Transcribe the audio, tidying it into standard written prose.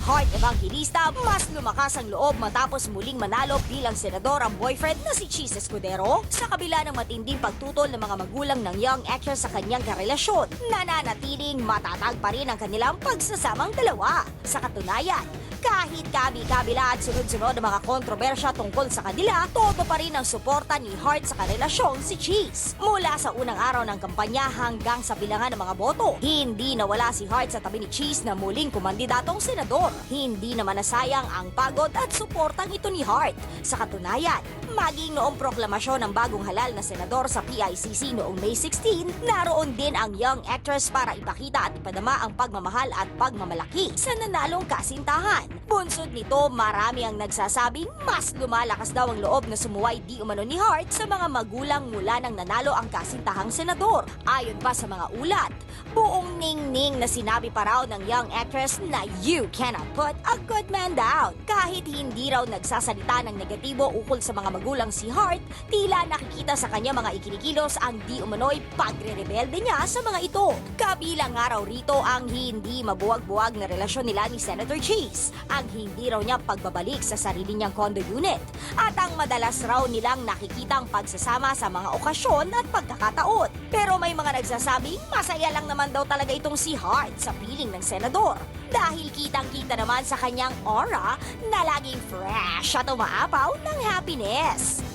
Hart Evangelista, mas lumakas ang loob matapos muling manalo bilang senador ang boyfriend na si Cheese Escudero sa kabila ng matinding pagtutol ng mga magulang ng young actress sa kanyang karelasyon. Nananatiling matatag pa rin ang kanilang pagsasamang dalawa. Sa katunayan, kahit kabi-kabila at sunod-sunod ang mga kontrobersya tungkol sa kanila, todo pa rin ang suporta ni Hart sa karelasyon si Cheese. Mula sa unang araw ng kampanya hanggang sa bilangan ng mga boto, hindi nawala si Hart sa tabi ni Cheese na muling kumandidatong senador. Hindi naman nasayang ang pagod at suportang ito ni Hart. Sa katunayan, maging noong proklamasyon ng bagong halal na senador sa PICC noong May 16, naroon din ang young actress para ipakita at ipadama ang pagmamahal at pagmamalaki sa nanalong kasintahan. Bunsod nito, marami ang nagsasabing mas lumalakas daw ang loob na sumuway di umano ni Hart sa mga magulang mula nang nanalo ang kasintahang senador. Ayon pa sa mga ulat, buong ningning na sinabi pa raw ng young actress na you cannot put a good man down. Kahit hindi raw nagsasalita ng negatibo ukol sa mga magulang si Hart, tila nakikita sa kanya mga ikinikilos ang di umano'y pagre-rebelde niya sa mga ito. Kabilang nga raw rito ang hindi mabuwag-buwag na relasyon nila ni Senator Cheese, ang hindi raw niya pagbabalik sa sarili niyang condo unit, at ang madalas raw nilang nakikitang pagsasama sa mga okasyon at pagkakataon. Pero may mga nagsasabing masaya lang naman daw talaga itong si Hart sa piling ng senador dahil kitang-kita naman sa kanyang aura na laging fresh at umaapaw ng happiness.